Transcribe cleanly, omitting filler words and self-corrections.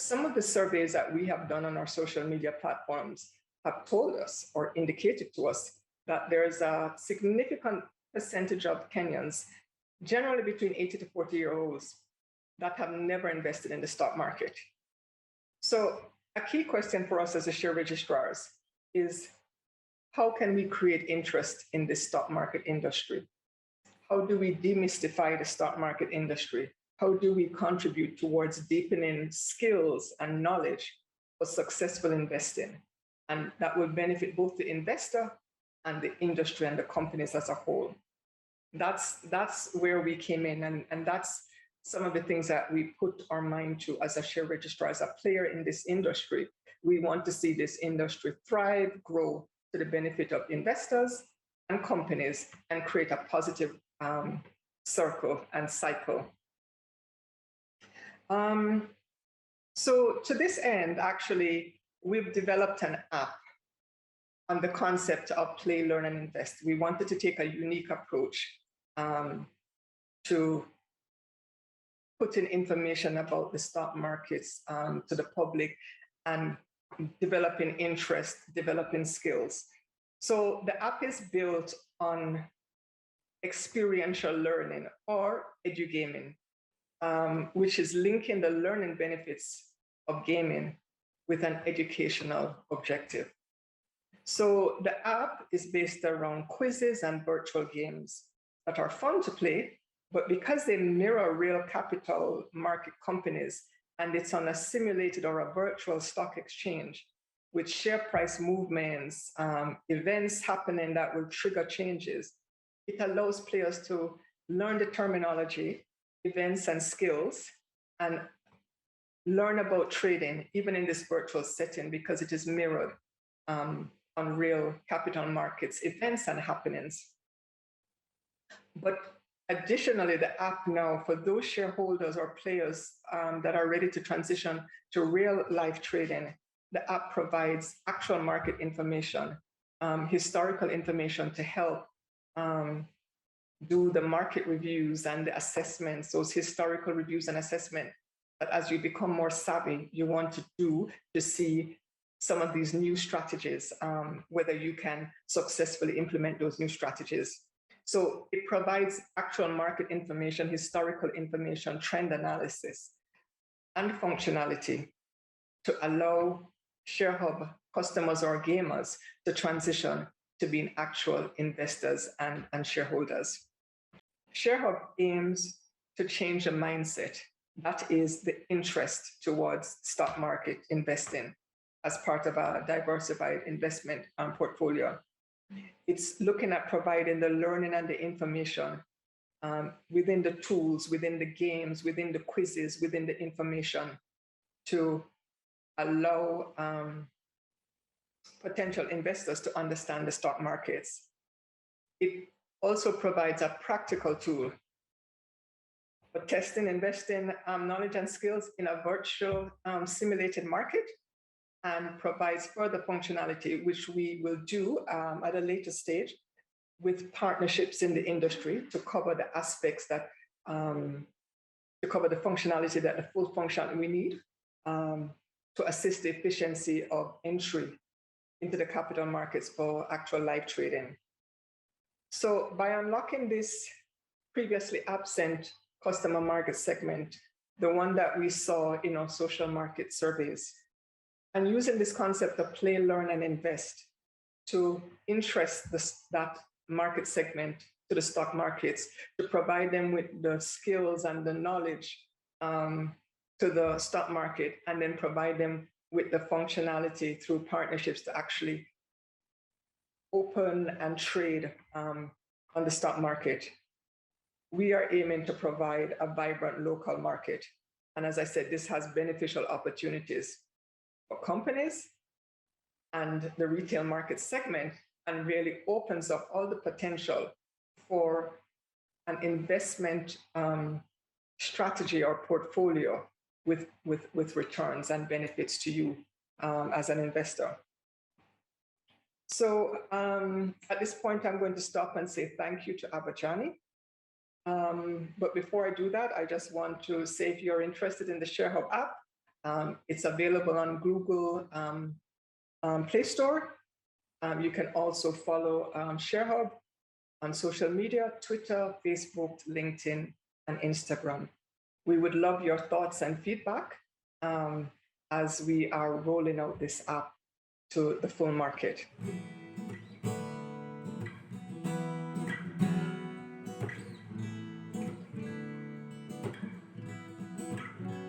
some of the surveys that we have done on our social media platforms have told us or indicated to us that there is a significant percentage of Kenyans, generally between 80 to 40-year-olds, that have never invested in the stock market. So a key question for us as a share registrars is, how can we create interest in the stock market industry? How do we demystify the stock market industry? How do we contribute towards deepening skills and knowledge for successful investing? And that will benefit both the investor and the industry and the companies as a whole. That's where we came in, and that's some of the things that we put our mind to as a share registrar, as a player in this industry. We want to see this industry thrive, grow to the benefit of investors and companies, and create a positive circle and cycle. So to this end, actually, we've developed an app on the concept of play, learn, and invest. We wanted to take a unique approach to putting information about the stock markets to the public and developing interest, developing skills. So the app is built on experiential learning, or edugaming, which is linking the learning benefits of gaming with an educational objective. So the app is based around quizzes and virtual games that are fun to play, but because they mirror real capital market companies, and it's on a simulated or a virtual stock exchange with share price movements, events happening that will trigger changes, it allows players to learn the terminology, events, and skills, and learn about trading, even in this virtual setting, because it is mirrored on real capital markets, events, and happenings. But additionally, the app now, for those shareholders or players that are ready to transition to real life trading, the app provides actual market information, historical information to help do the market reviews and the assessments, those historical reviews and assessment that as you become more savvy, you want to do to see some of these new strategies, whether you can successfully implement those new strategies. So it provides actual market information, historical information, trend analysis, and functionality to allow ShareHub customers or gamers to transition to being actual investors and shareholders. ShareHub aims to change the mindset. That is the interest towards stock market investing as part of a diversified investment portfolio. It's looking at providing the learning and the information within the tools, within the games, within the quizzes, within the information to allow potential investors to understand the stock markets. It also provides a practical tool for testing, investing knowledge and skills in a virtual simulated market, and provides further functionality, which we will do at a later stage with partnerships in the industry to cover the aspects that, to cover the functionality, that the full function we need to assist the efficiency of entry into the capital markets for actual live trading. So by unlocking this previously absent customer market segment, the one that we saw in our social market surveys, and using this concept of play, learn, and invest to interest that market segment to the stock markets, to provide them with the skills and the knowledge to the stock market, and then provide them with the functionality through partnerships to actually open and trade on the stock market. We are aiming to provide a vibrant local market. And as I said, this has beneficial opportunities for companies and the retail market segment, and really opens up all the potential for an investment strategy or portfolio with returns and benefits to you as an investor. So at this point, I'm going to stop and say thank you to Abojani. But before I do that, I just want to say, if you're interested in the ShareHub app, It's available on Google Play Store. You can also follow ShareHub on social media, Twitter, Facebook, LinkedIn, and Instagram. We would love your thoughts and feedback as we are rolling out this app to the full market.